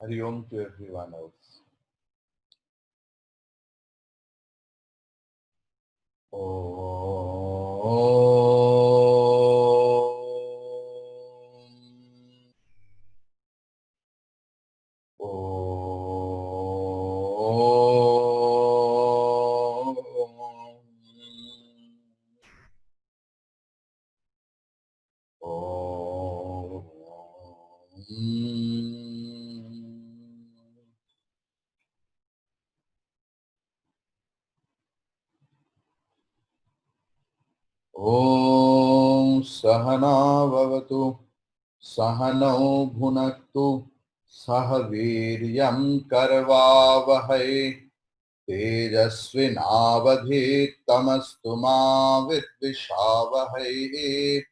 Hari Om to everyone else. Om Sahana Vavatu Sahano Bhunaktu Sahaviryam Karvavahai Tejasvinavadhitamastu ma vidvishavahai.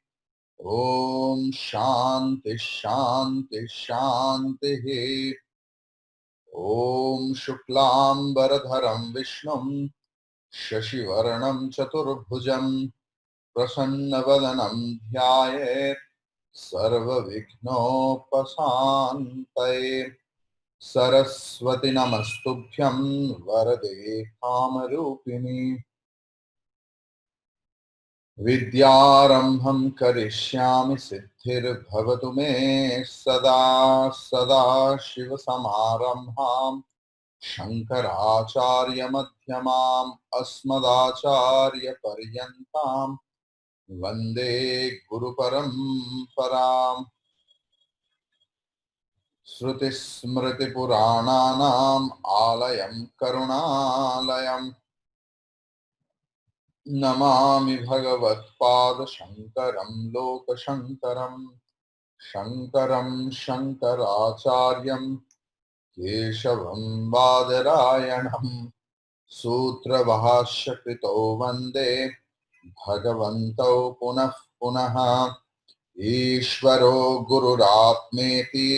Om Shanti Shanti Shanti. Om Shuklam Varadharam Vishnum Shashivaranam Chaturbhujam Prasannavadanam Dhyayet Sarva Vighnopasantay. Saraswati Namastubhyam Varade Kamarupini. Vidyarambham karishyami siddhir bhavatu me sada sada shiva samarambham Shankaracharya madhyamam asmadacharya paryantam Vande Guru Paramparam. Shruti Smriti Purananam Alayam Karunalayam Namami Bhagavat-pada Shankaram Loka Shankaram Shankaram Shankaracharyam Keshavam Badarayanam Sutra Vahasya Krito Vande Bhagavantau Punah Punaha Ishvaro Gururatmeti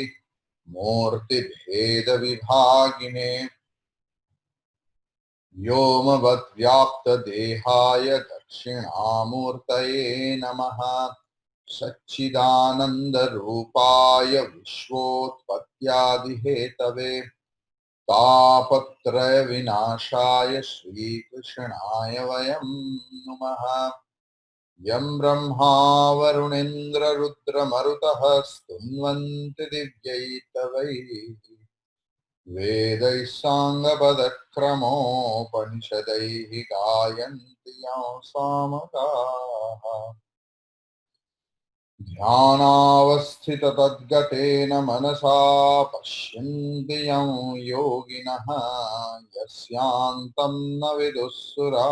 Murti Bheda Vibhagine Vyomavad Vyapta Dehaya Dakshinamurtaye Namaha Satchidananda Rupaya Vishwotpatyadi Hetave Tapatraya Vinashaya Shri Krishnaya Vayam Namaha Yam Brahma Varunendra Rudra Marutaha Stunvanti Divyaitavai Vedai Sangabadakramo Gayanti Samakaha Dhyanavasthita Tadgatena Manasa Pashyanti Yoginaha Yasyantam Navidussura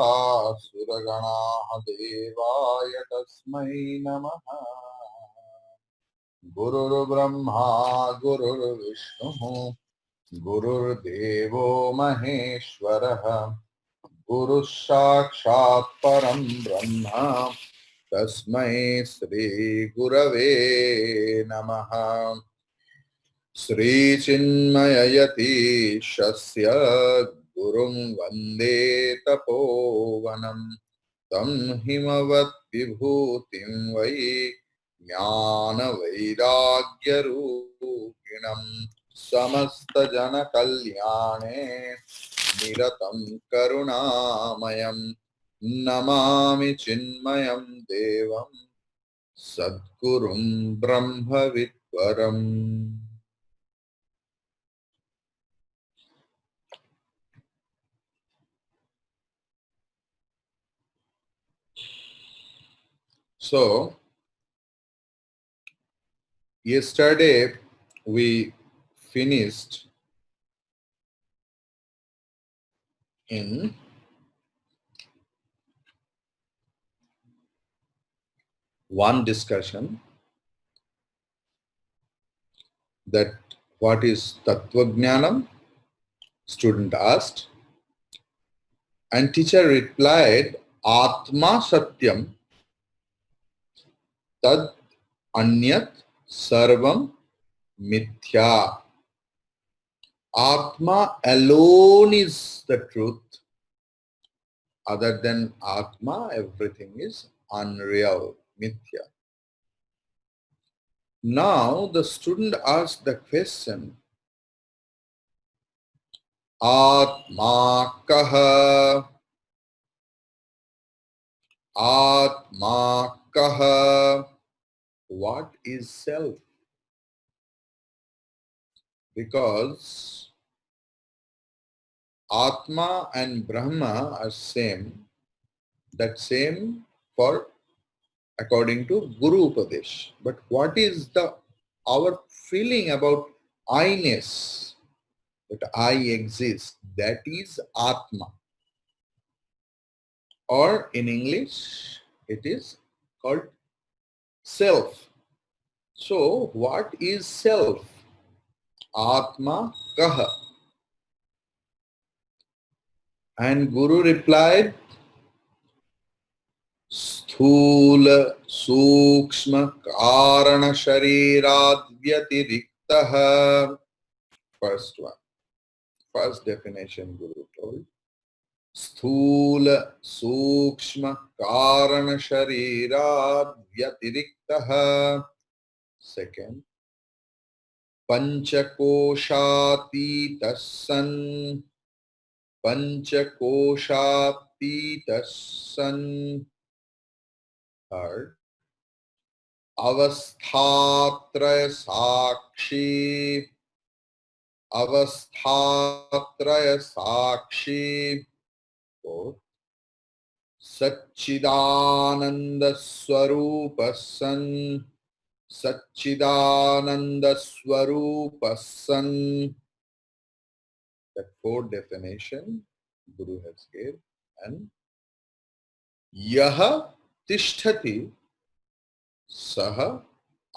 Suraganaha Devaya Tasmai Namaha Gurur Brahma Gurur Vishnu Gurur Devo Maheshwaraha Guru Sakshat Param Brahma Tasmai Sri Gurave Namaha Sri Chinmayayati Shasya Gurum Vande Tapovanam Tam Himavat Vibhutim Vai Jnana Vairagya Rupinam Samasta Jana Kalyane Niratam Karunamayam Namami Chinmayam Devam Sadgurum Brahma Vidvaram. So, yesterday we finished in one discussion that what is Tattva Jnanam? Student asked, and teacher replied, Atma Satyam Tad Anyat Sarvam Mithya. Atma alone is the truth. Other than Atma, everything is unreal, Mithya. Now the student asked the question, Atma kaha. Atma kaha. What is self? Because Atma and Brahma are same. That same for according to Guru Upadesh. But what is the our feeling about I-ness, that I exist? That is Atma. Or in English, it is called self. So what is self? Atma kaha. And Guru replied, स्थूल सूक्ष्म कारण शरीराद व्यतिरिक्तः. First definition Guru told. स्थूल सूक्ष्म कारण शरीराद व्यतिरिक्तः. Second, पंचकोशातीतः सन्. पंचकोशातीतः सन्. Third, अवस्थात्रय साक्षी. अवस्थात्रय साक्षी. Fourth, सच्चिदानंद स्वरूप सन्. सच्चिदानंद स्वरूप सन्. That fourth definition Guru has given. And यह तिष्ठति सह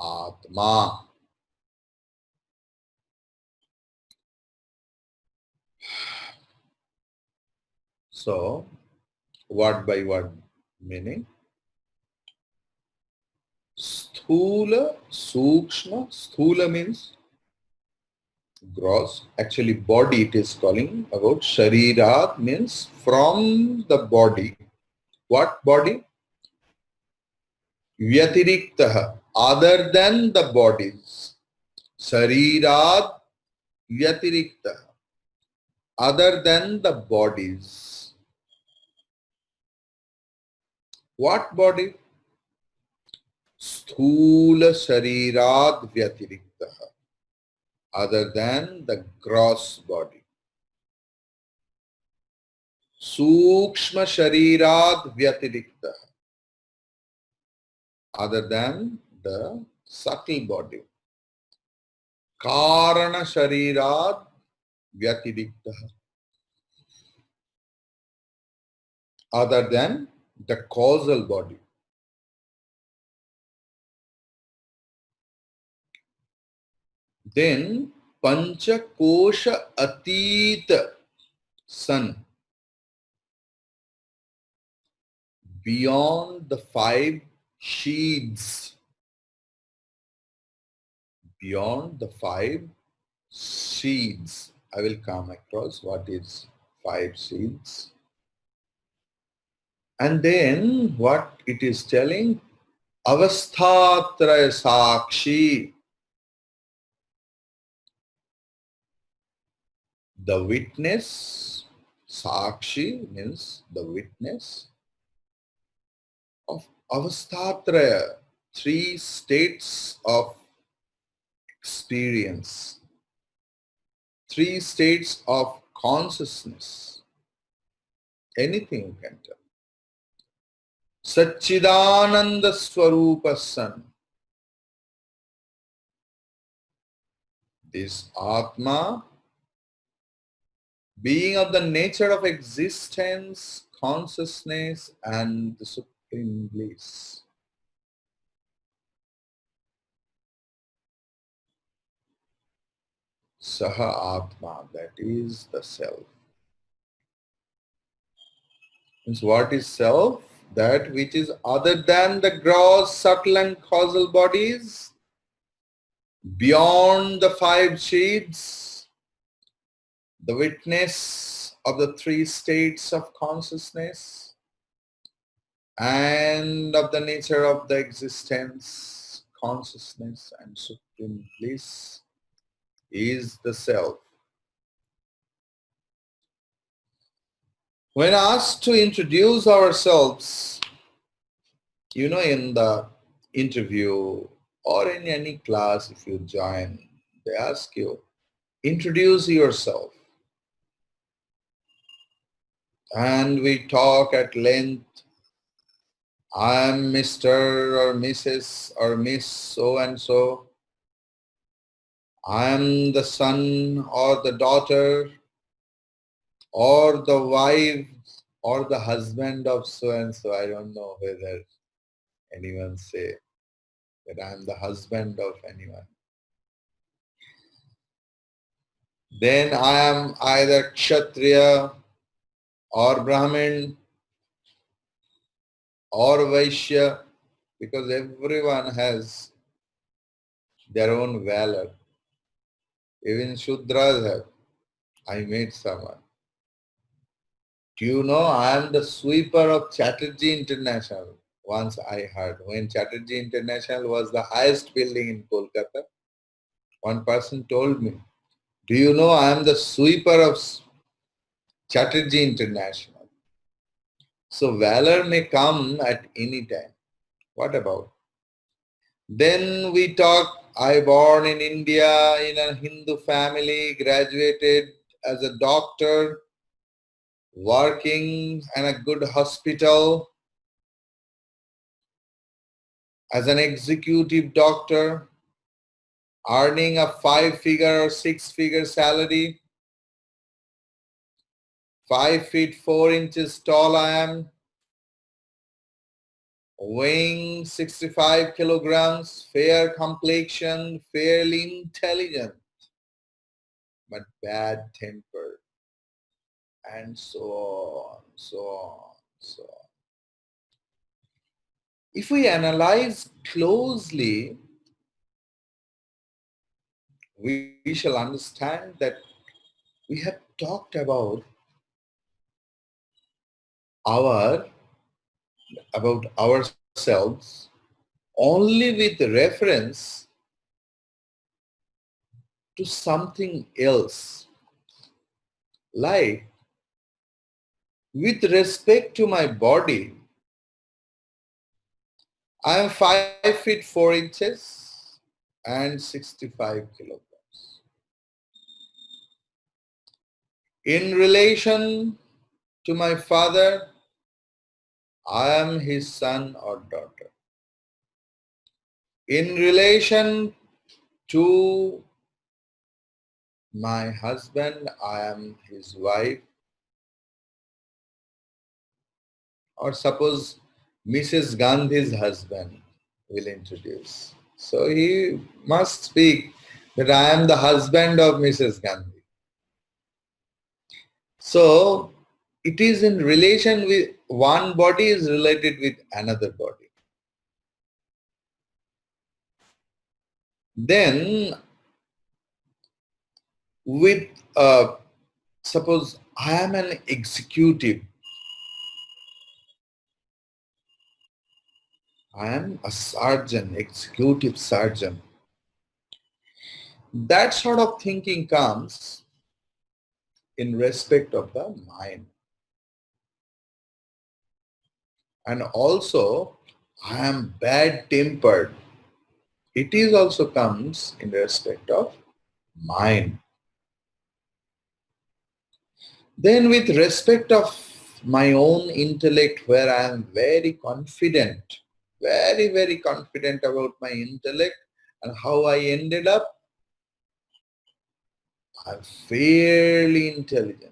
आत्मा. So, word by word meaning. Sthula, Sukshma. Sthula means gross. Actually, body it is calling about. Sharirat means from the body. What body? Vyatiriktaha, other than the bodies. Sharirat Vyatiriktaha, other than the bodies. What body? Sthula Sharirat Vyatiriktaha, other than the gross body. Sukshma Sharirat Vyatiriktaha, other than the subtle body. Karana Sharirat Vyatiriktaha, other than the causal body. Then Pancha Kosha Atita San, beyond the five sheaths. Beyond the five sheaths. I will come across what is five sheaths. And then what it is telling? Avasthatraya Sakshi. The witness, Sakshi means the witness of Avasthatraya, three states of experience, three states of consciousness. Anything you can tell. Satchidananda Swarupa San. This Atma, being of the nature of existence, consciousness, and the supreme bliss. Saha Atma, that is the self. Means what is self? That which is other than the gross, subtle and causal bodies, beyond the five shades, the witness of the three states of consciousness, and of the nature of the existence, consciousness and supreme bliss is the self. When asked to introduce ourselves, in the interview or in any class, if you join, they ask you, introduce yourself. And we talk at length. I'm Mr. or Mrs. or Miss so and so. I'm the son or the daughter or the wife or the husband of so and so. I don't know whether anyone say that I'm the husband of anyone. Then I am either Kshatriya or Brahmin or Vaishya, because everyone has their own valor. Even Shudras have. I met someone. Do you know I am the sweeper of Chatterjee International? Once I heard, when Chatterjee International was the highest building in Kolkata, one person told me, do you know I am the sweeper of Chatterjee International? So valor may come at any time. What about? Then we talk, I born in India in a Hindu family, graduated as a doctor, working in a good hospital as an executive doctor, earning a 5-figure or 6-figure salary. 5 feet 4 inches tall I am, weighing 65 kilograms, fair complexion, fairly intelligent, but bad tempered, and so on, so on, so on. If we analyze closely, we shall understand that we have talked our about ourselves only with reference to something else. Like, with respect to my body, I am 5 feet 4 inches and 65 kilograms. In relation to my father, I am his son or daughter. In relation to my husband, I am his wife. Or suppose Mrs. Gandhi's husband will introduce. So he must speak that I am the husband of Mrs. Gandhi. So it is in relation with one body is related with another body. Then with suppose I am an executive, I am a surgeon, executive surgeon. That sort of thinking comes in respect of the mind. And also, I am bad tempered. It is also comes in respect of mind. Then with respect of my own intellect, where I am very confident, very, very confident about my intellect and how I ended up, I'm fairly intelligent,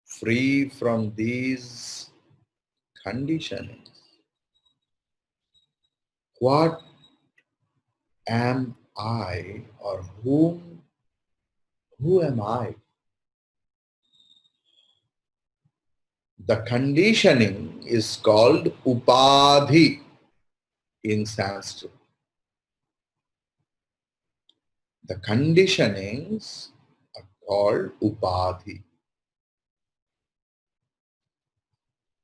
free from these conditionings. What am I, or who am I? The conditioning is called upadhi in Sanskrit. The conditionings are called upadhi.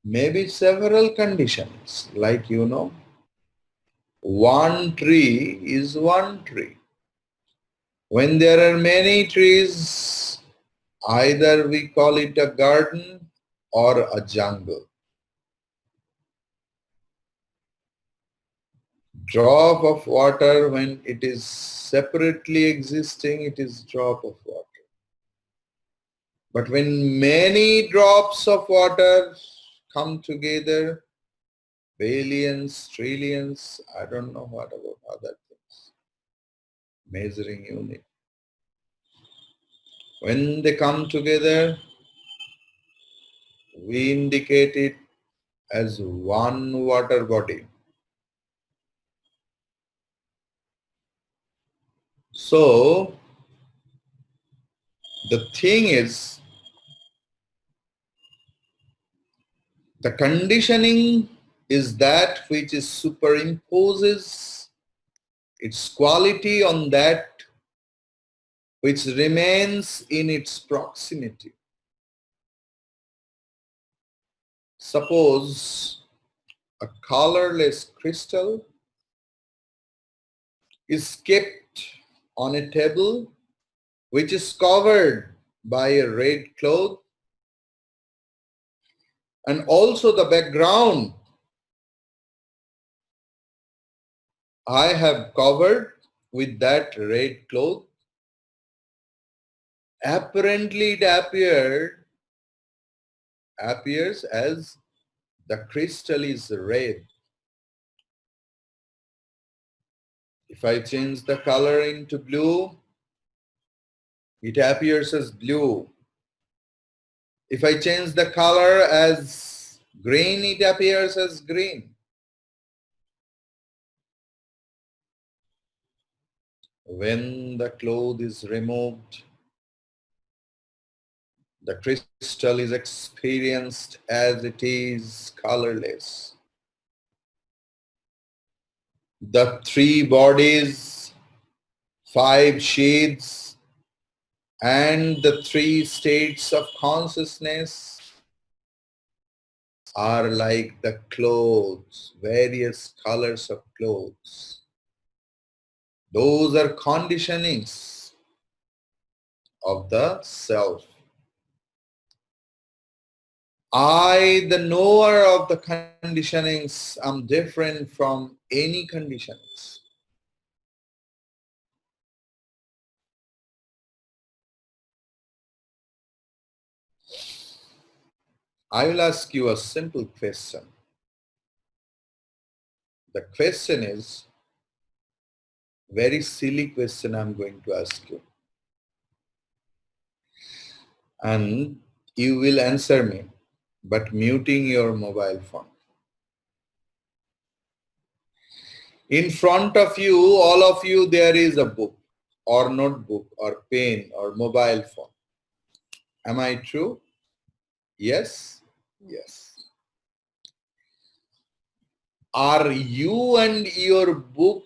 Maybe several conditions, like one tree is one tree. When there are many trees, Either we call it a garden or a jungle. Drop of water, when it is separately existing, it is drop of water. But when many drops of water come together, billions, trillions, I don't know what about other things, measuring unit. When they come together, we indicate it as one water body. So the thing is, the conditioning is that which is superimposes its quality on that which remains in its proximity. Suppose a colorless crystal is kept on a table which is covered by a red cloth, and also the background I have covered with that red cloth. Apparently it appears as the crystal is red. If I change the color into blue, it appears as blue. If I change the color as green, it appears as green. When the cloth is removed, the crystal is experienced as it is colorless. The three bodies, five shades, and the three states of consciousness are like the clothes, various colors of clothes. Those are conditionings of the self. I, the knower of the conditionings, am different from any conditionings. I will ask you a simple question. The question is very silly question I'm going to ask you. And you will answer me, but muting your mobile phone. In front of you, all of you, there is a book or notebook or pen or mobile phone. Am I true? Yes? Yes. Are you and your book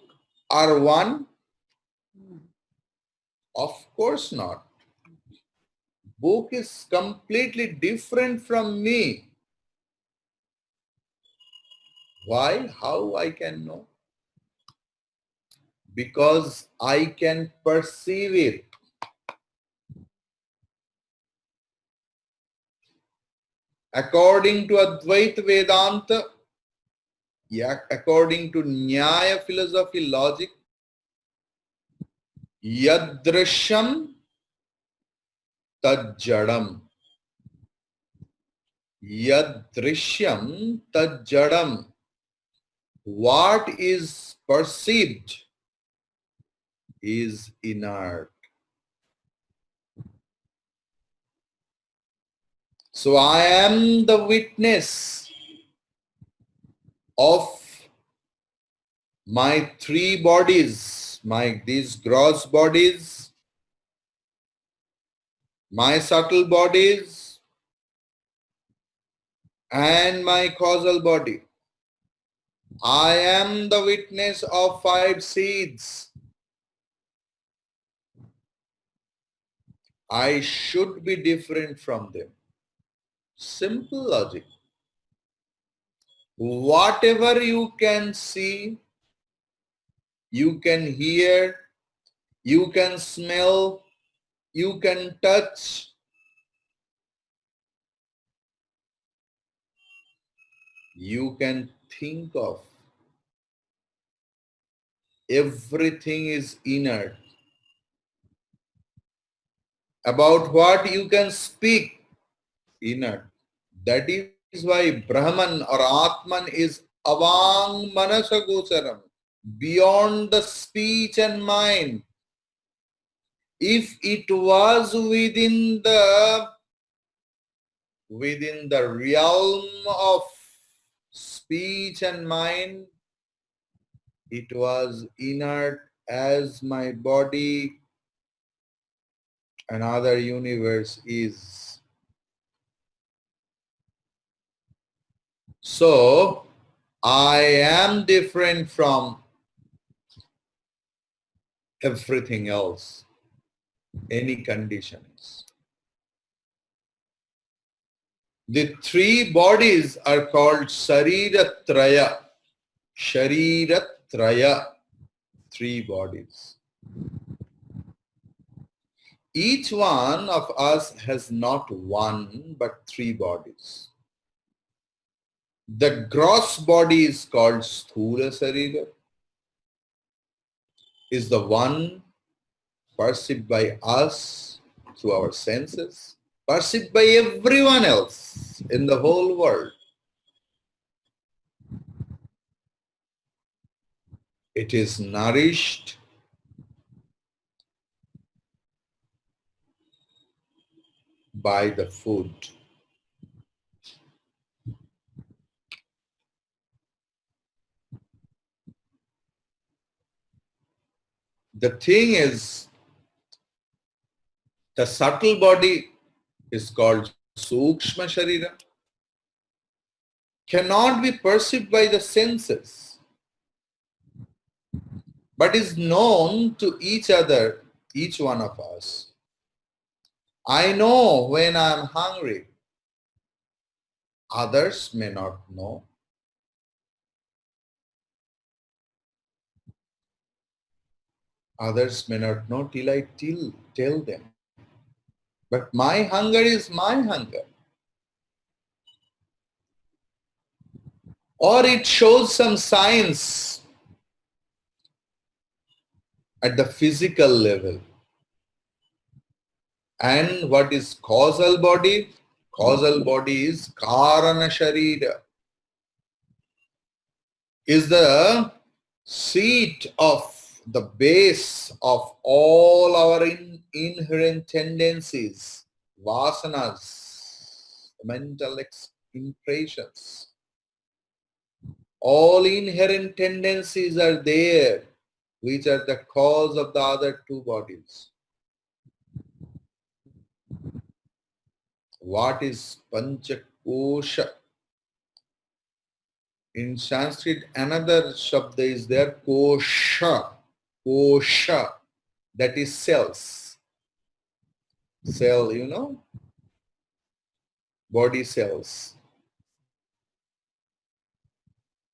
are one? Of course not. Book is completely different from me. Why? How I can know? Because I can perceive it. According to Advaita Vedanta, according to Nyaya philosophy logic, Yadrishyam Tajjadam. Yadrishyam Tajjadam. What is perceived is inert. So I am the witness of my three bodies, these gross bodies, my subtle bodies, and my causal body. I am the witness of five seeds. I should be different from them. Simple logic. Whatever you can see, you can hear, you can smell, you can touch, you can think of, everything is inert. About what you can speak, inert. That is why Brahman or Atman is avang manasa gocharam, beyond the speech and mind. If it was within the realm of speech and mind, it was inert as my body and other universe is. So I am different from everything else, any conditions. The three bodies are called Sariratraya. Shariratraya, three bodies. Each one of us has not one but three bodies. The gross body is called Sthula Sarira, is the one perceived by us through our senses, perceived by everyone else in the whole world. It is nourished by the food. The thing is, the subtle body is called Sukshma Sharira, cannot be perceived by the senses, but is known to each other, each one of us. I know when I am hungry. Others may not know. Others may not know till I tell them. But my hunger is my hunger. Or it shows some signs at the physical level. And what is causal body? Causal body is Karana Sharira, is the seat of the base of all our inherent tendencies, vasanas, mental impressions. All inherent tendencies are there, which are the cause of the other two bodies. What is Panchakosha? In Sanskrit, another shabda is there, kosha. Kosha, that is cells. Cell, you know, body cells.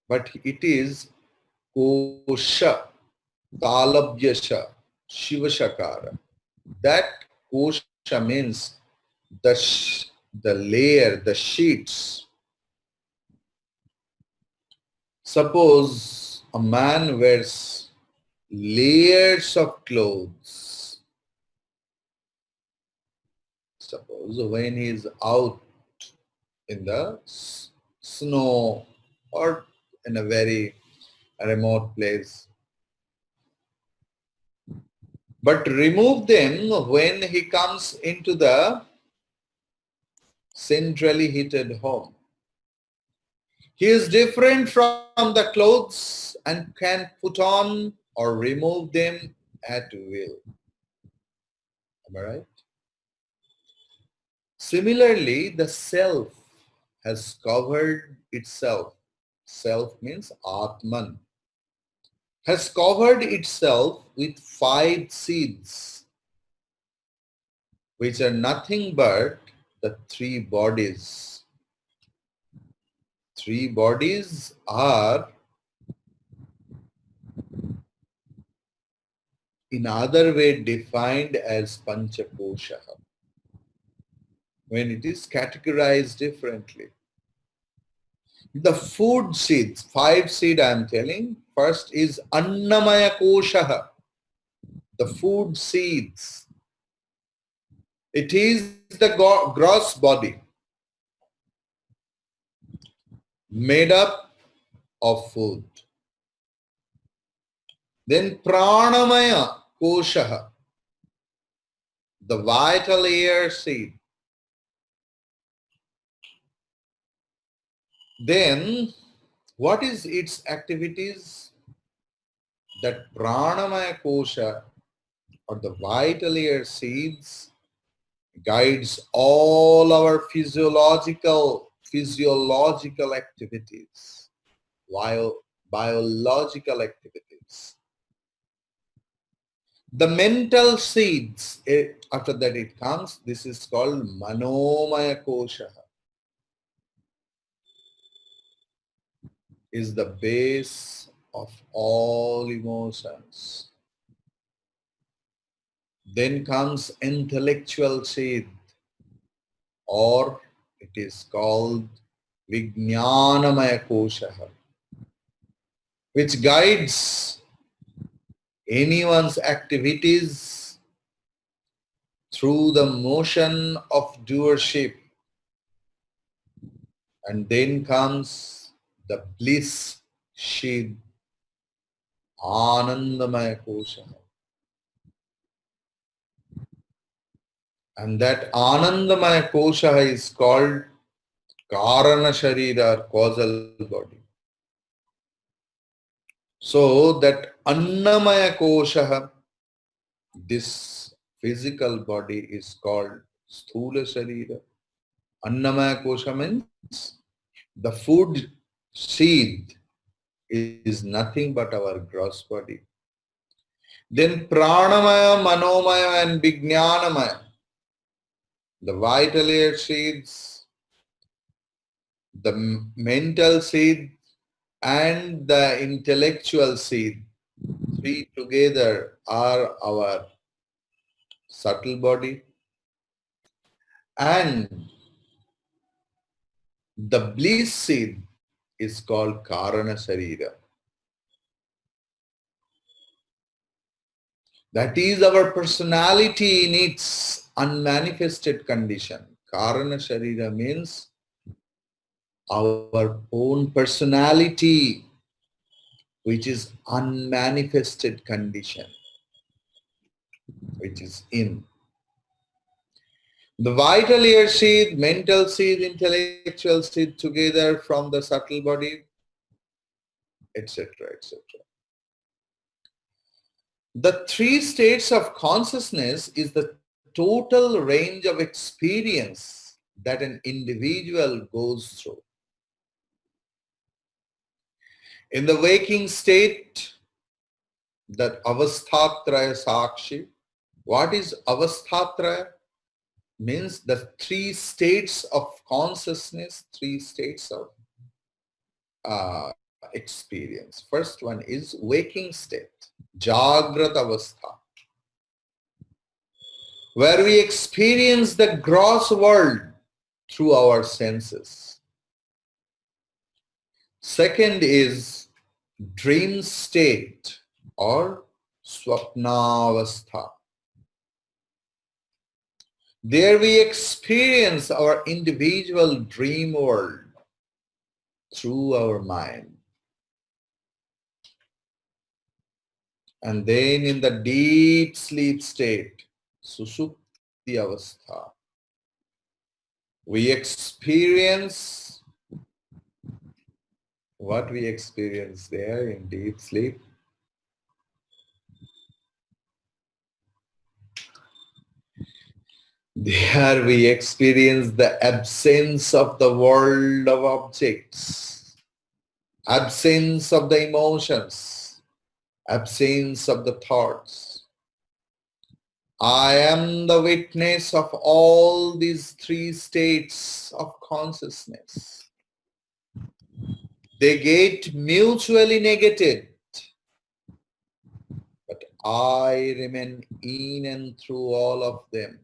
But it is kosha, talabhyasha, shivashakara. That kosha means the layer, the sheets. Suppose a man wears layers of clothes. Suppose when he is out in the snow or in a very remote place. But remove them when he comes into the centrally heated home. He is different from the clothes and can put on or remove them at will. Am I right? Similarly, the self has covered itself. Self means Atman. Has covered itself with 5 seeds, which are nothing but the 3 bodies. 3 bodies are in other way defined as Panchakosha when it is categorized differently. The food seeds, 5 seed I am telling. First is Annamaya Koshaha, the food seeds. It is the gross body made up of food. Then Pranamaya Koshaha, the vital air seed. Then what is its activities? That Pranamaya Kosha or the vital air seeds guides all our physiological activities, biological activities. The mental seeds, after that it comes, this is called Manomaya Kosha, is the base of all emotions. Then comes intellectual seed, or it is called Vijnanamaya Kosha, which guides anyone's activities through the motion of doership. And then comes the bliss seed, Anandamaya Kosha. And that Anandamaya Kosha is called Karana Sharira, causal body. So that Annamaya Kosha, this physical body is called Sthula Sharira. Annamaya Kosha means the food seed is nothing but our gross body. Then Pranamaya, Manomaya and Vijnanamaya, the vital air seeds, the mental seed and the intellectual seed, 3 together are our subtle body. And the bliss seed is called Karana Sharira. That is our personality in its unmanifested condition. Karana Sharira means our own personality, which is unmanifested condition, which is in. The vital air seed, mental seed, intellectual seed together from the subtle body, etc., etc. The 3 states of consciousness is the total range of experience that an individual goes through. In the waking state, that Avasthatraya Sakshi. What is Avasthatraya? Means the 3 states of consciousness, 3 states of experience. First one is waking state, Jagrat Avastha, where we experience the gross world through our senses. Second is dream state or Swapnavastha. There we experience our individual dream world through our mind. And then in the deep sleep state, Susupti Avastha, we experience what we experience there in deep sleep. There we experience the absence of the world of objects, absence of the emotions, absence of the thoughts. I am the witness of all these 3 states of consciousness. They get mutually negated, but I remain in and through all of them.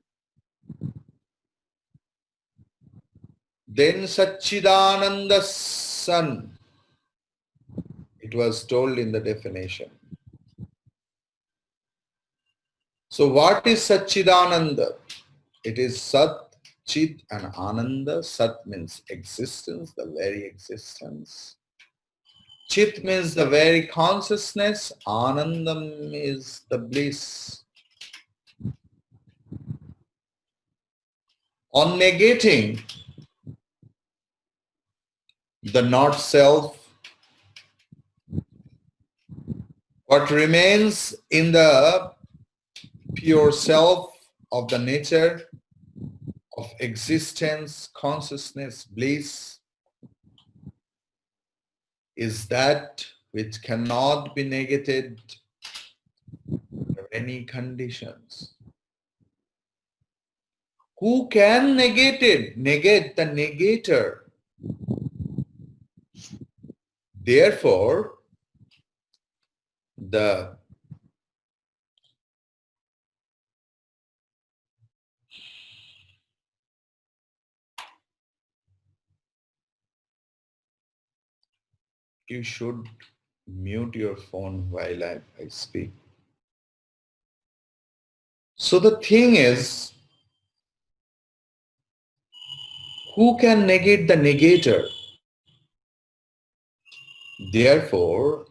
Then Satchidananda Sun. It was told in the definition. So what is Satchidananda? It is Sat, Chit and Ananda. Sat means existence, the very existence. Chit means the very consciousness. Anandam is the bliss. On negating the not self, what remains in the pure self of the nature of existence, consciousness, bliss is that which cannot be negated under any conditions. Who can negate it? Negate the negator. Therefore, you should mute your phone while I speak. So the thing is, who can negate the negator? Therefore,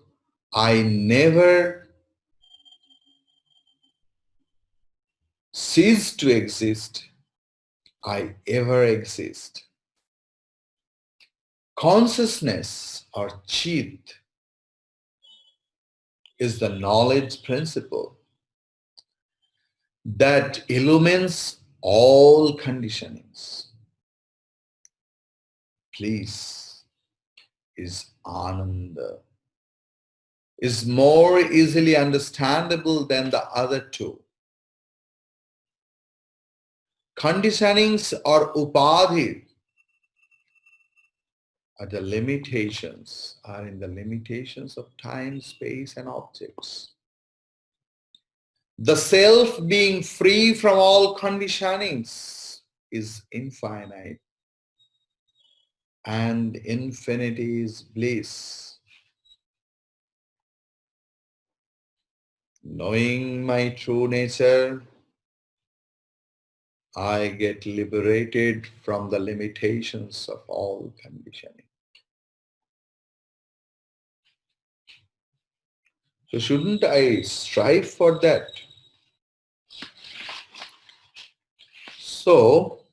I never cease to exist. I ever exist. Consciousness or Chit is the knowledge principle that illumines all conditionings. Please, is Ananda, is more easily understandable than the other two. Conditionings or upadhi are the limitations, are in the limitations of time, space and objects. The self being free from all conditionings is infinite, and infinity is bliss. Knowing my true nature, I get liberated from the limitations of all conditioning. So shouldn't I strive for that? So,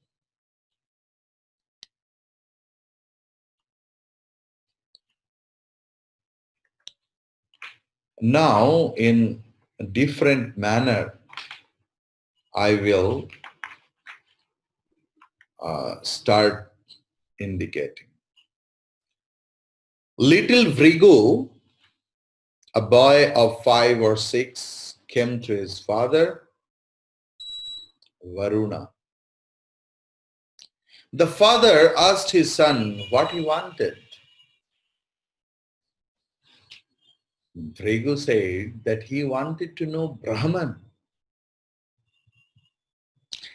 now in a different manner, I will start indicating. Little Vrigu, a boy of 5 or 6, came to his father, Varuna. The father asked his son what he wanted. Vrigu said that he wanted to know Brahman.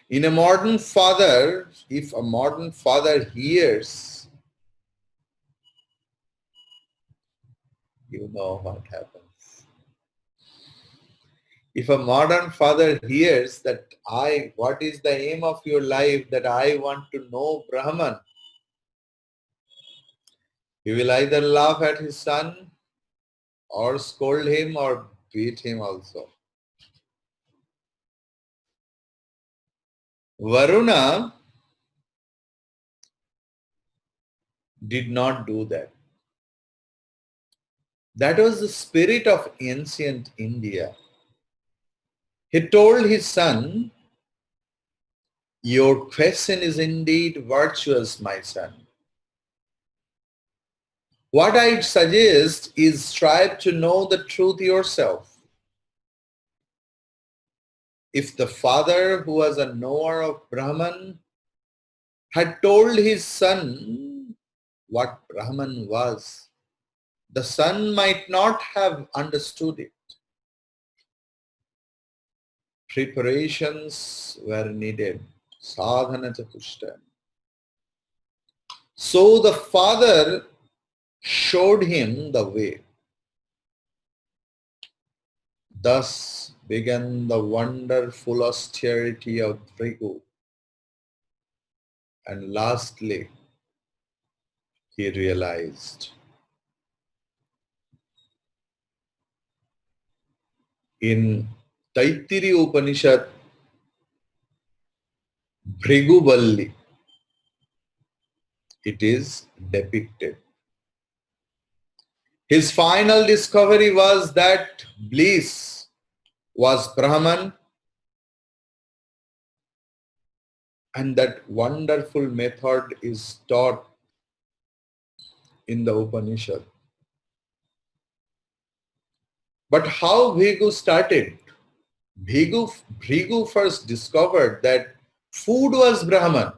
In a modern father, if a modern father hears, you know what happens. If a modern father hears that what is the aim of your life, that I want to know Brahman, he will either laugh at his son or scold him or beat him also. Varuna did not do that. That was the spirit of ancient India. He told his son, your question is indeed virtuous, my son. What I suggest is strive to know the truth yourself. If the father, who was a knower of Brahman, had told his son what Brahman was, the son might not have understood it. Preparations were needed. Sadhana chatushtha. So the father showed him the way. Thus began the wonderful austerity of Bhrigu. And lastly, he realized in Taittiriya Upanishad, Bhrigu it is depicted. His final discovery was that bliss was Brahman, and that wonderful method is taught in the Upanishad. But how Bhrigu started? Bhrigu first discovered that food was Brahman.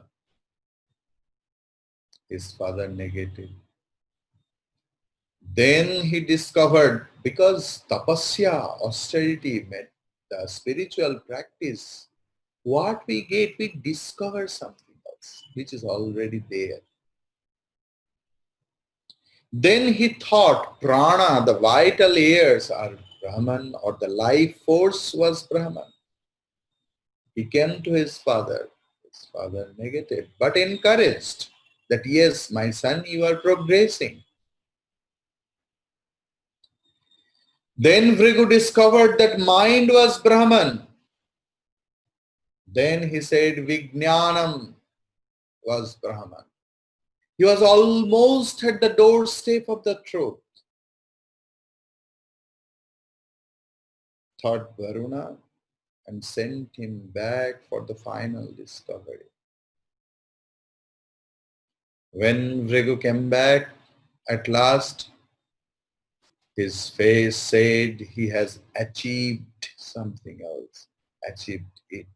His father negated. Then he discovered, because tapasya, austerity, the spiritual practice, what we get, we discover something else, which is already there. Then he thought prana, the vital airs, are Brahman, or the life force was Brahman. He came to his father. His father negated, but encouraged that, yes, my son, you are progressing. Then Vrigu discovered that mind was Brahman. Then he said Vijnanam was Brahman. He was almost at the doorstep of the truth. Thought Varuna and sent him back for the final discovery. When Vrigu came back, at last, his face said he has achieved something else, achieved it.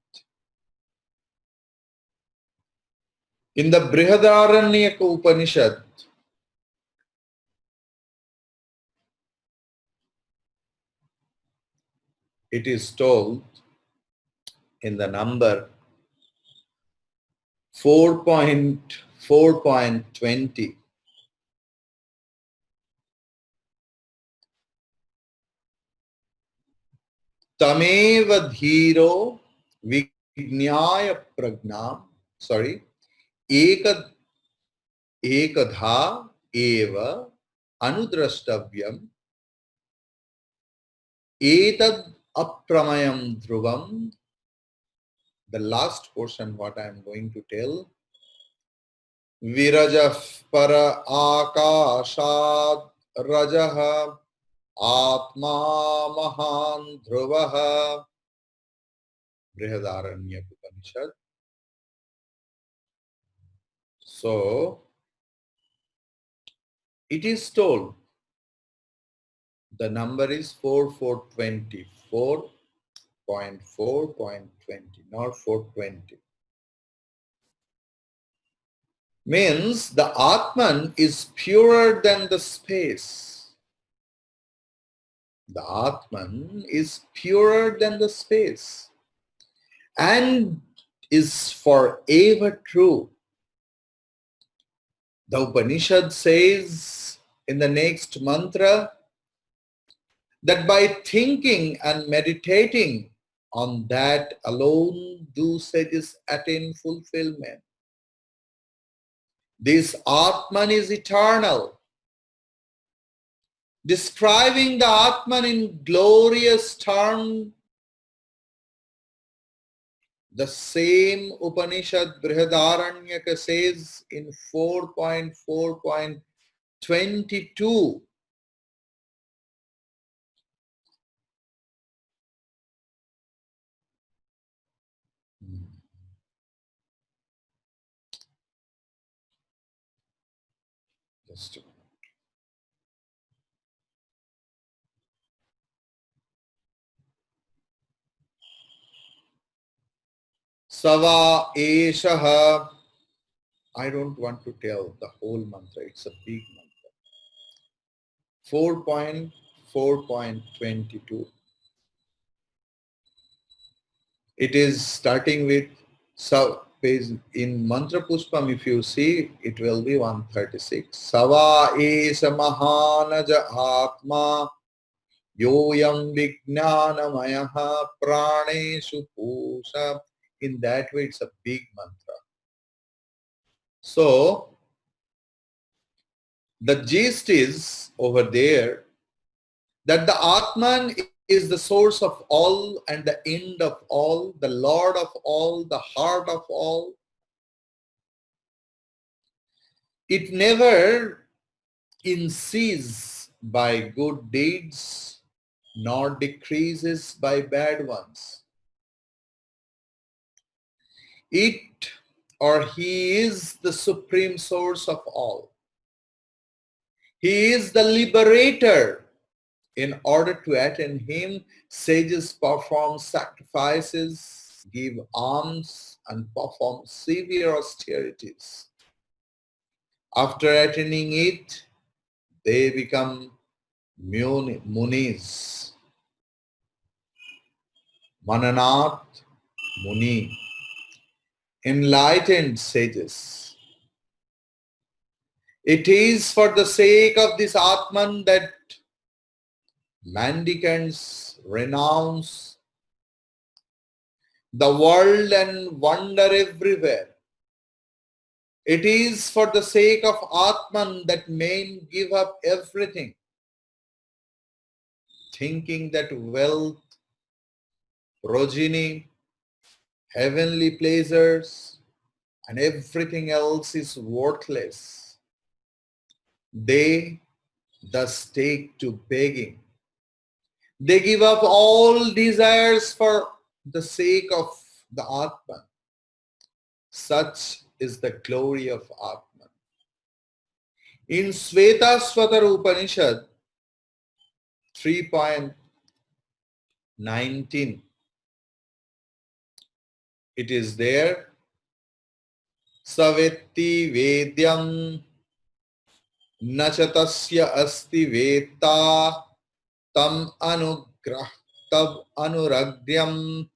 In the Brihadaranyaka Upanishad, it is told in the number 4.4.20, Tameva dhiro vignaya pragnam, ekad ekadha eva anudrashtavyam etad apramayam dhruvam. The last portion, what I am going to tell, virajah para akashad rajah atma mahan dhruvaha, Brihadaranyaka Upanishad. So, it is told, the number is 4.4.20, 4.4.20, not 420. Means the Atman is purer than the space. The Atman is purer than the space and is forever true. The Upanishad says in the next mantra that by thinking and meditating on that alone do sages attain fulfillment. This Atman is eternal. Describing the Atman in glorious terms, the same Upanishad Brihadaranyaka says in 4.4.22, just a minute. Sava Eshaha. I don't want to tell the whole mantra, it's a big mantra. 4.4.22. It is starting with page in Mantra Pushpam, if you see, it will be 136. Sava esa mahanaja atma yoyam vijnanamayaha praneshu pusha. In that way, it's a big mantra. So, the gist is over there that the Atman is the source of all and the end of all, the Lord of all, the heart of all. It never increases by good deeds, nor decreases by bad ones. It or he is the supreme source of all. He is the liberator. In order to attain him, sages perform sacrifices, give alms, and perform severe austerities. After attaining it, they become munis. Mananath Muni, enlightened sages. It is for the sake of this Atman that mendicants renounce the world and wander everywhere. It is for the sake of Atman that men give up everything, thinking that wealth, progeny, heavenly pleasures, and everything else is worthless. They thus take to begging. They give up all desires for the sake of the Atman. Such is the glory of Atman. In Svetasvatara Upanishad 3.19, it is there, Savetti Vedyam Nachatasya Asti Veta Tam Anuragyam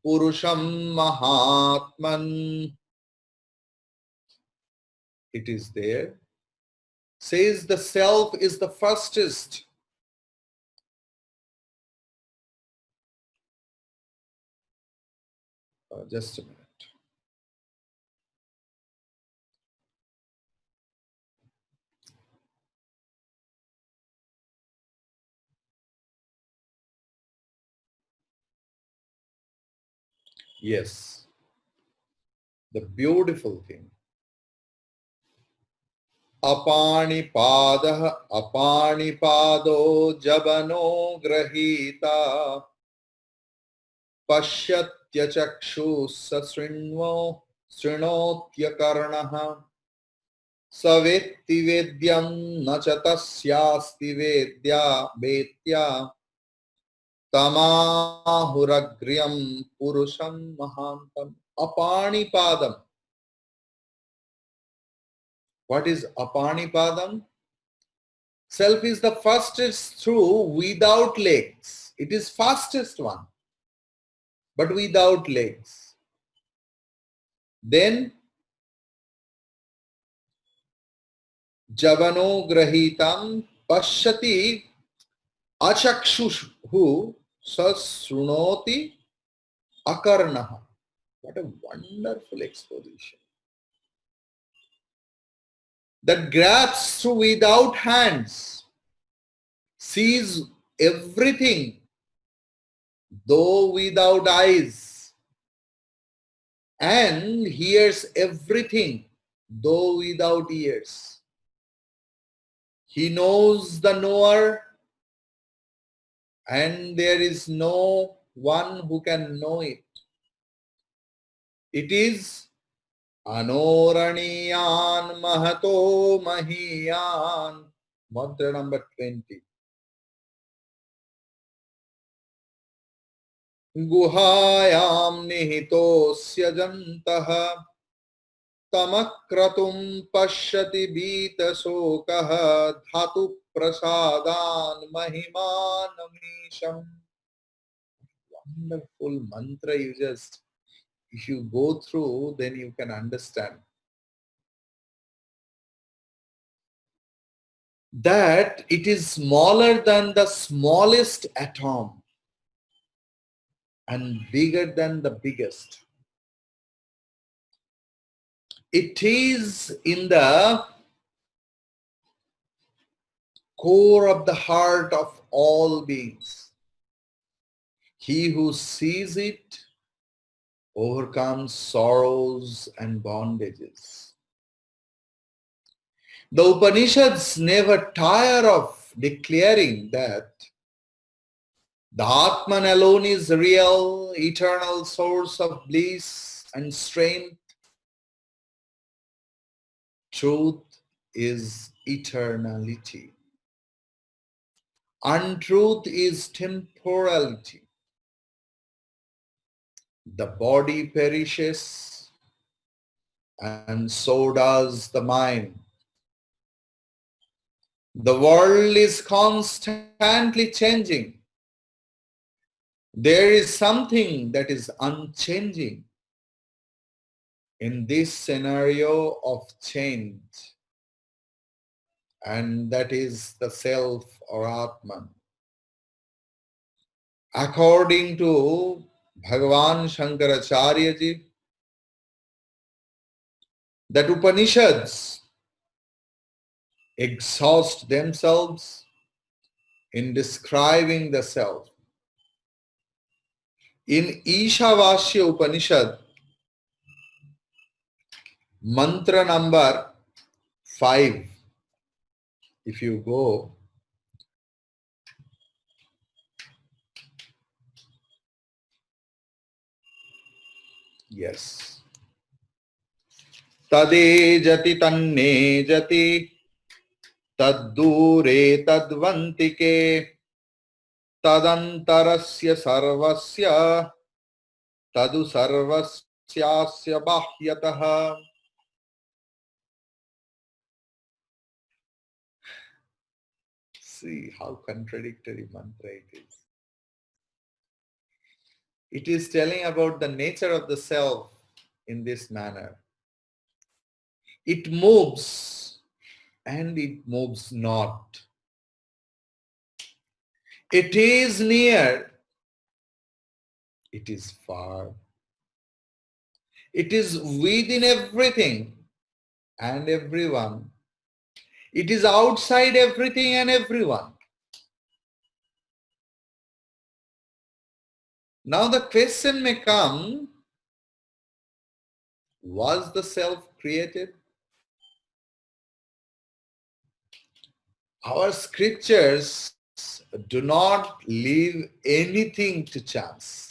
Purusham Mahatman. It is there. Says the self is the fastest. Just a minute. Yes, the beautiful thing. Apanipadah apanipado jabano grahita pashyatya chakshu srinotya karnaha savetti vedyam nachatasyasti vedya vetya tamahuragryam purusham mahantam. Apanipadam. What is apanipadam? Self is the fastest through without legs. It is fastest one, but without legs. Then javano grahitam pashyati achakshushu sasrunoti akarnaha. What a wonderful exposition. That grabs through without hands, sees everything, though without eyes, and hears everything, though without ears. He knows the knower, and there is no one who can know it. It is Anoraniyan Mahato Mahiyan. Mantra number 20. Guhayam nihitosya jantaha tamakratum pashyati bita sokaha dhatu prasadan mahimanamisham. Wonderful mantra you just if you go through, then you can understand that it is smaller than the smallest atom and bigger than the biggest. It is in the core of the heart of all beings. He who sees it overcomes sorrows and bondages. The Upanishads never tire of declaring that the Atman alone is the real, eternal source of bliss and strength. Truth is eternality. Untruth is temporality. The body perishes and so does the mind. The world is constantly changing. There is something that is unchanging in this scenario of change, and that is the self or Atman. According to Bhagavan Shankaracharya ji, that Upanishads exhaust themselves in describing the self. In Ishavasya Upanishad, mantra number 5, if you go, yes. Tade jati tanne jati taddure tadvantike tadantarasya sarvasya tadu sarvasyasya bahyataha. See how contradictory mantra it is. It is telling about the nature of the self in this manner. It moves and it moves not. It is near, it is far. It is within everything and everyone. It is outside everything and everyone. Now the question may come, was the self created? Our scriptures do not leave anything to chance.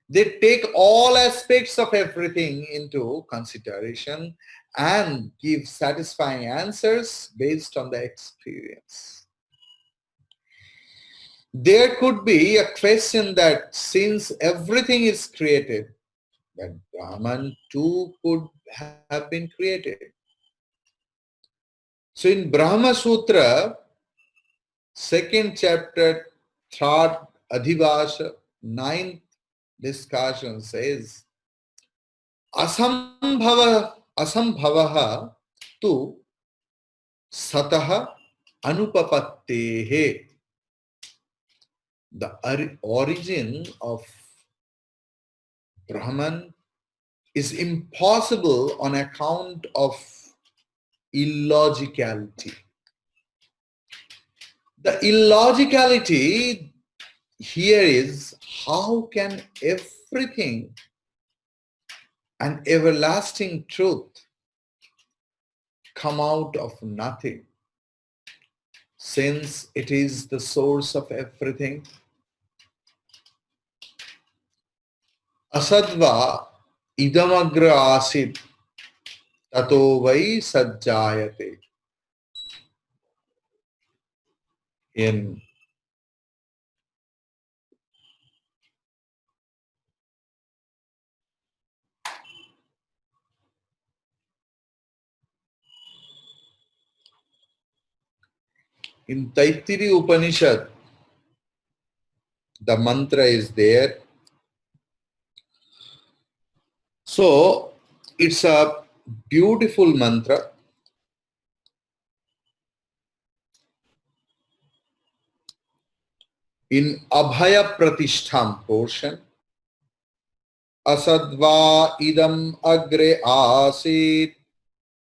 They take all aspects of everything into consideration and give satisfying answers based on the experience. There could be a question that since everything is created, that Brahman too could have been created. So in Brahma Sutra, 2nd chapter, 3rd Adhivasha, 9th discussion says, asambhavaha tu sataha anupapattehe. The origin of Brahman is impossible on account of illogicality. The illogicality here is, how can everything and everlasting truth come out of nothing, since it is the source of everything? Asadva idamagra asid tato vai sajjayate. In Taittiriya Upanishad, the mantra is there. So it's a beautiful mantra. In Abhaya Pratishtham portion, Asadva idam agre asit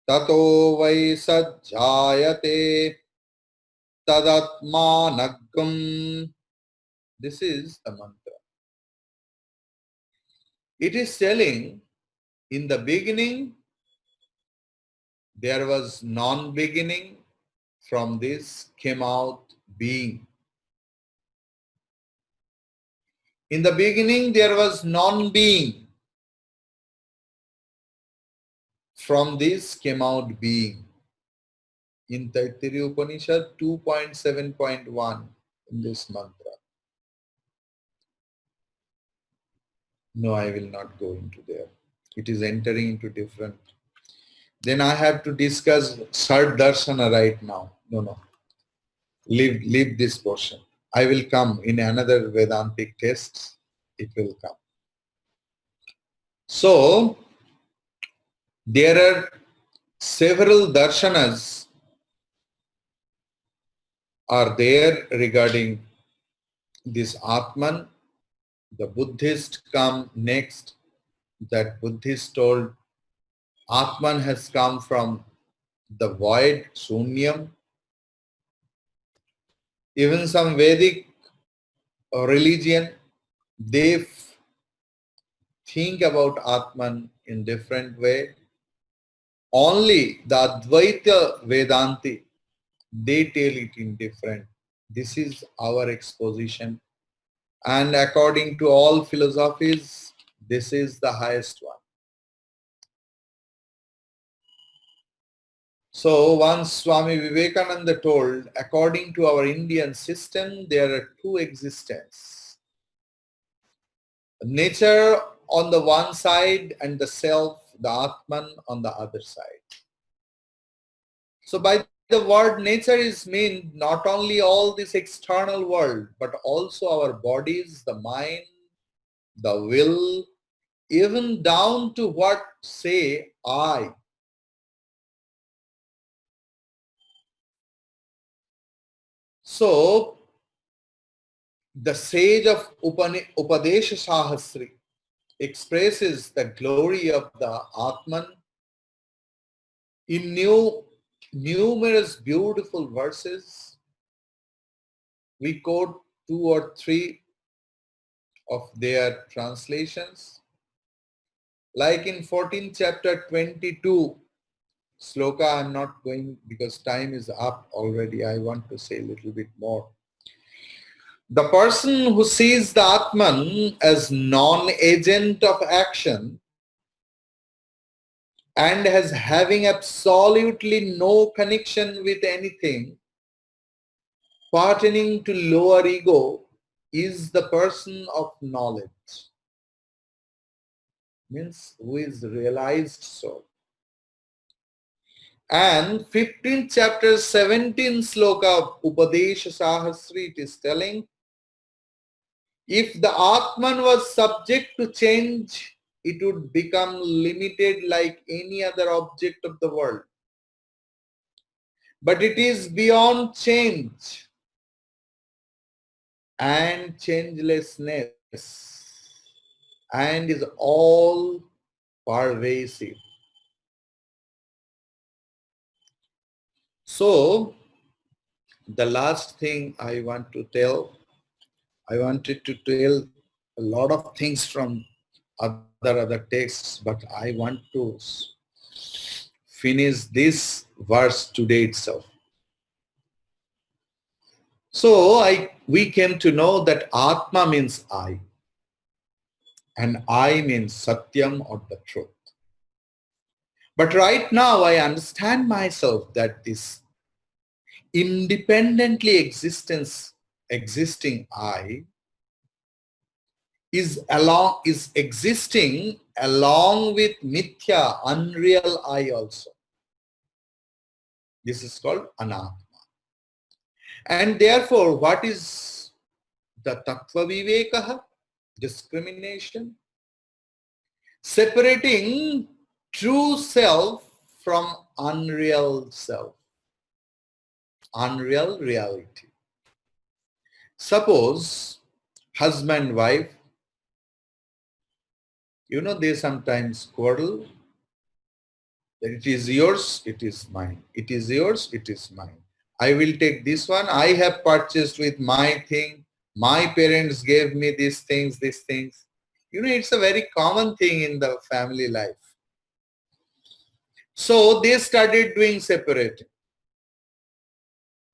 tato vai sajjayate tadatmanagam. This is the mantra. It is telling, in the beginning there was non-beginning, from this came out being. In the beginning there was non-being, from this came out being. In Taittiriya Upanishad 2.7.1, in this mantra. No, I will not go into there. It is entering into different. Then I have to discuss Sard Darshana right now. No. Leave this portion. I will come in another Vedantic test. It will come. So, there are several darshanas are there regarding this Atman. The Buddhist come next. That Buddhist told Atman has come from the void, Shunyam. Even some Vedic religion, they think about Atman in different way. Only the Advaita Vedanti, they tell it in different. This is our exposition. And according to all philosophies, this is the highest one. So once Swami Vivekananda told, according to our Indian system, there are two existences. Nature on the one side and the self, the Atman, on the other side. So by the word nature is meant not only all this external world, but also our bodies, the mind, the will, even down to what say I. So the sage of Upadesha Sahasri expresses the glory of the Atman in numerous beautiful verses. We quote two or three of their translations. Like in 14th chapter 22 sloka, I'm not going because time is up already. I want to say a little bit more. The person who sees the Atman as non-agent of action and as having absolutely no connection with anything pertaining to lower ego is the person of knowledge. Means who is realized soul. And 15th chapter 17th sloka of Upadesha Sahasri, it is telling, if the Atman was subject to change, it would become limited like any other object of the world. But it is beyond change and changelessness and is all pervasive. So, the last thing I want to tell, I wanted to tell a lot of things from other texts, but I want to finish this verse today itself. So we came to know that Atma means I, and I means Satyam or the truth. But right now I understand myself that this independently existing I is existing along with mithya, unreal I also. This is called anatma. And therefore, what is the tattva vivekaha? Discrimination. Separating true self from unreal self, unreal reality. Suppose husband, wife, they sometimes quarrel that it is yours, it is mine. It is yours, it is mine. I will take this one. I have purchased with my thing. My parents gave me these things, these things. It's a very common thing in the family life. So they started doing separating.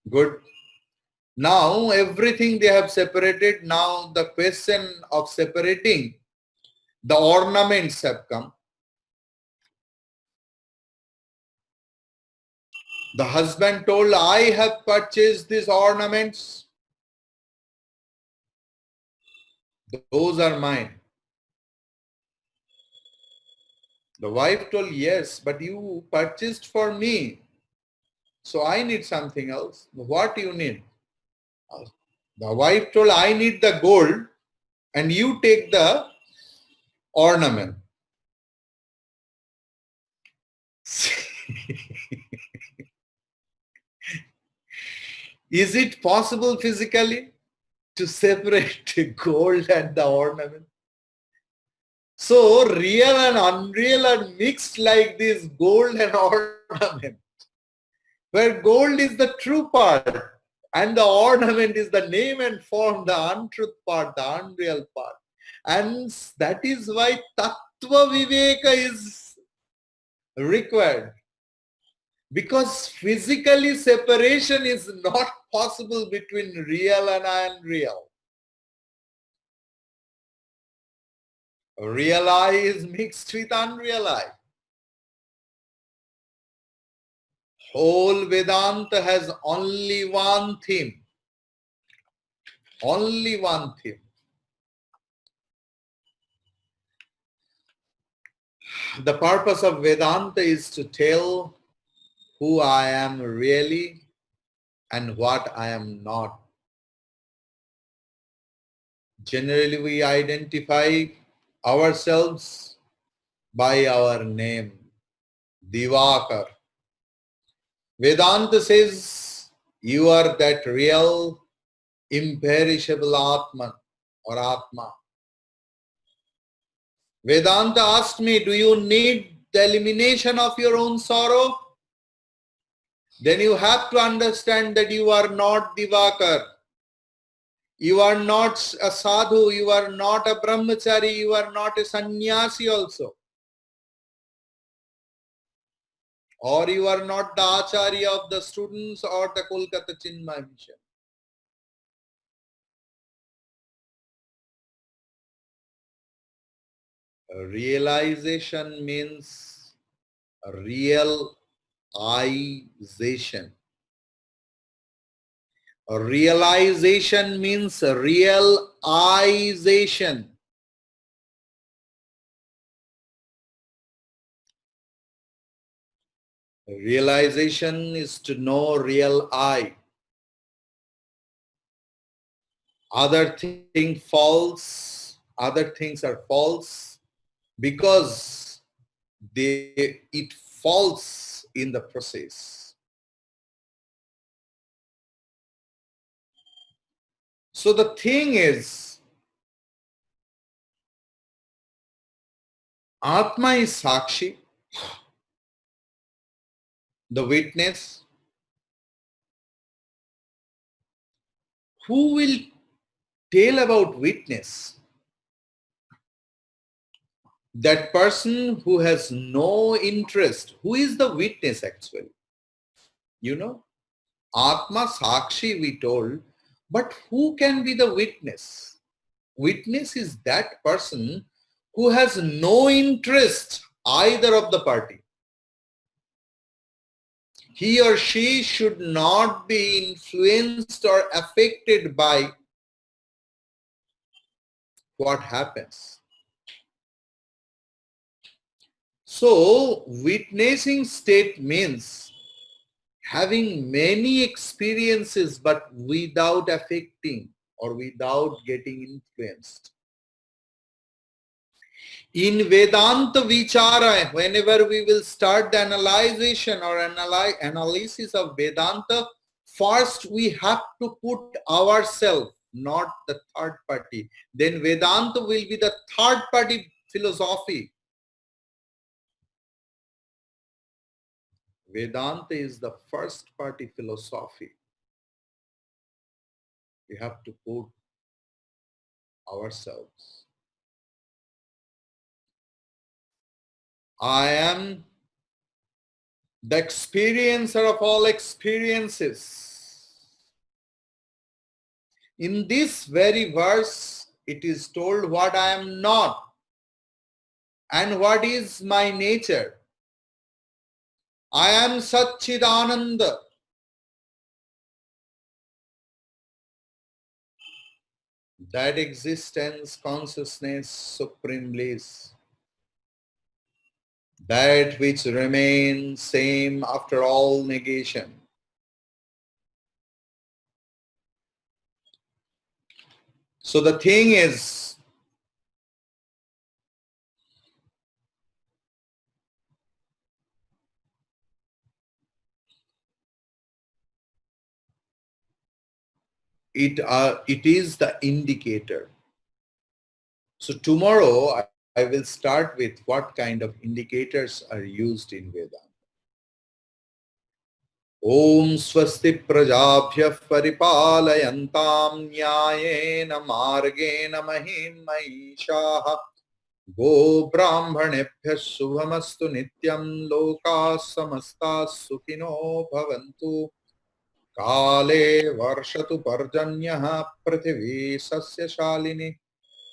Good. Now everything they have separated. Now the question of separating, the ornaments have come. The husband told, I have purchased these ornaments. Those are mine. The wife told, yes, but you purchased for me. So I need something else. What do you need? The wife told, I need the gold and you take the ornament. Is it possible physically to separate gold and the ornament? So real and unreal are mixed like this gold and ornament, where gold is the true part and the ornament is the name and form, the untruth part, the unreal part. And that is why Tattva Viveka is required. Because physically separation is not possible between real and unreal. Real I is mixed with unreal I. Whole Vedanta has only one theme. Only one theme. The purpose of Vedanta is to tell who I am really and what I am not. Generally, we identify ourselves by our name, Divakar. Vedanta says you are that real, imperishable Atman or Atma. Vedanta asked me, do you need the elimination of your own sorrow? Then you have to understand that you are not Divakar. You are not a sadhu, you are not a brahmachari, you are not a sannyasi also. Or you are not the acharya of the students or the Kolkata Chinmay Mission. Realization means realization. Realization means realization. Realization is to know real I. Other things are false because it falls in the process. So the thing is, Atma is Sakshi, the witness. Who will tell about witness? That person who has no interest. Who is the witness actually? Atma Sakshi we told, but who can be the witness? Witness is that person who has no interest either of the party. He or she should not be influenced or affected by what happens. So, witnessing state means having many experiences but without affecting or without getting influenced. In Vedanta Vichara, whenever we will start the analyzation or analysis of Vedanta, first we have to put ourselves, not the third party. Then Vedanta will be the third party philosophy. Vedanta is the first party philosophy. We have to put ourselves. I am the experiencer of all experiences. In this very verse, it is told what I am not and what is my nature. I am Satchidananda. That existence, consciousness, supreme bliss. That which remains same after all negation. So the thing is, it is the indicator. So tomorrow I will start with what kind of indicators are used in Vedanta. Om swasti prajabhyah paripalayantam nyayena margena mahim mahishaha go brahmanebhyah shubhamastu nityam lokas samastas sukhino bhavantu kale varshatu parjanyah prithivi sasya shalini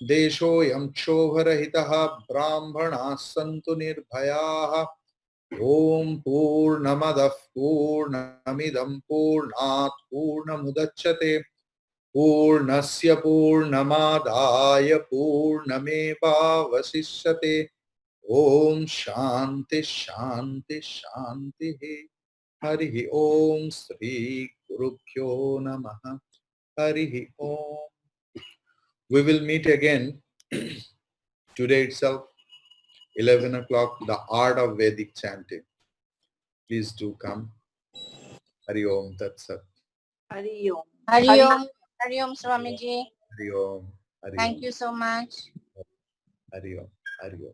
देशोऽयं क्षोभरहितः ब्राह्मणाः सन्तु निर्भयाः ॐ पूर्णमदः पूर्णमिदं पूर्णात् पूर्णमुदच्यते पूर्णस्य पूर्णमादाय पूर्णमेवावशिष्यते ॐ शान्ति शान्ति शान्तिः हरिः ॐ श्री गुरुभ्यो नमः हरिः ॐ. We will meet again today itself, 11 o'clock, the art of Vedic chanting. Please do come. Hari Om Tat Sat. Hari Om. Hari Om. Hari Om, Swamiji. Hari Om. Hari Thank Om. you so much. Hari Om. Hari Om.